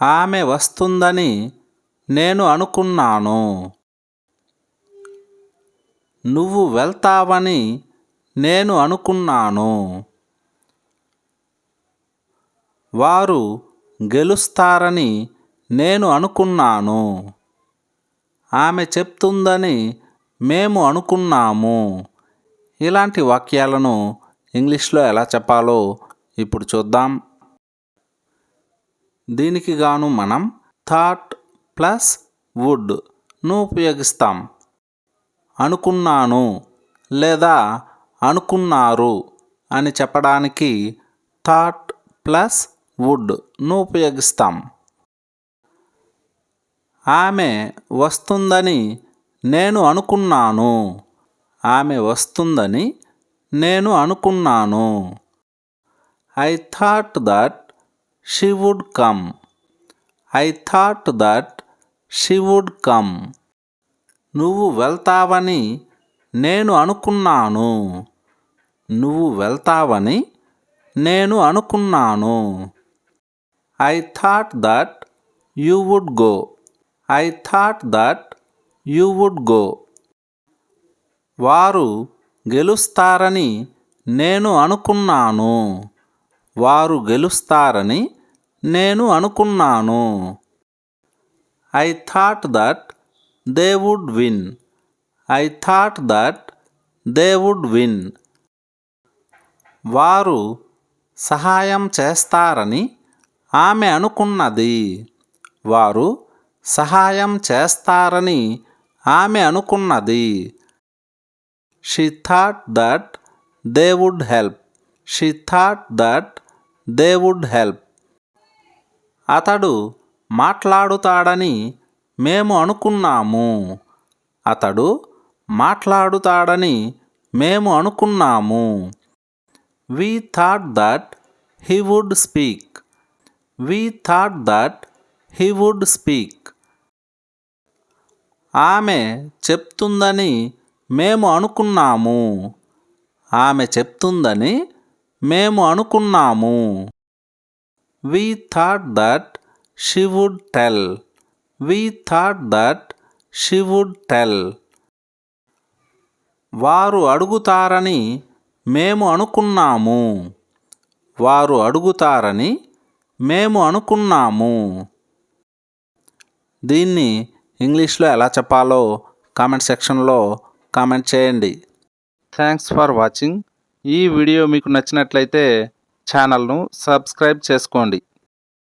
ఆమె వస్తుందని నేను అనుకున్నాను. నువ్వు వెళ్తావని నేను అనుకున్నాను. వారు గెలుస్తారని నేను అనుకున్నాను. ఆమె చెప్తుందని మేము అనుకున్నాము. ఇలాంటి వాక్యాలను ఇంగ్లీష్లో ఎలా చెప్పాలో ఇప్పుడు చూద్దాం. దీనికి గాను మనం థాట్ ప్లస్ వుడ్ను ఉపయోగిస్తాం. అనుకున్నాను లేదా అనుకున్నారు అని చెప్పడానికి థాట్ ప్లస్ వుడ్ను ఉపయోగిస్తాం. ఆమె వస్తుందని నేను అనుకున్నాను. ఆమె వస్తుందని నేను అనుకున్నాను. I thought that she would come. I thought that she would come. నువ్వు వెళ్తావని నేను అనుకున్నాను. నువ్వు వెళ్తావని నేను అనుకున్నాను. I thought that you would go. I thought that you would go. వారు గెలుస్తారని నేను అనుకున్నాను. వారు గెలుస్తారని నేను అనుకున్నాను. I thought that they would win. I thought that they would win. వారు సహాయం చేస్తారని ఆమె అనుకున్నది. వారు సహాయం చేస్తారని ఆమె అనుకున్నది. She thought that they would help. She thought that they would help. అతడు మాట్లాడుతాడని మేము అనుకున్నాము. అతడు మాట్లాడుతాడని మేము అనుకున్నాము. We thought that he would speak. We thought that he would speak. ఆమె చెప్తుందని మేము అనుకున్నాము. ఆమె చెప్తుందని మేము అనుకున్నాము. We thought that she would tell. We thought that she would tell. వారు అడుగుతారని మేము అనుకున్నాము. వారు అడుగుతారని మేము అనుకున్నాము. దీన్ని ఇంగ్లీష్లో ఎలా చెప్పాలో కామెంట్ సెక్షన్లో కామెంట్ చేయండి. Thanks for watching. ఈ వీడియో మీకు నచ్చినట్లయితే ఛానల్ను సబ్స్క్రైబ్ చేసుకోండి.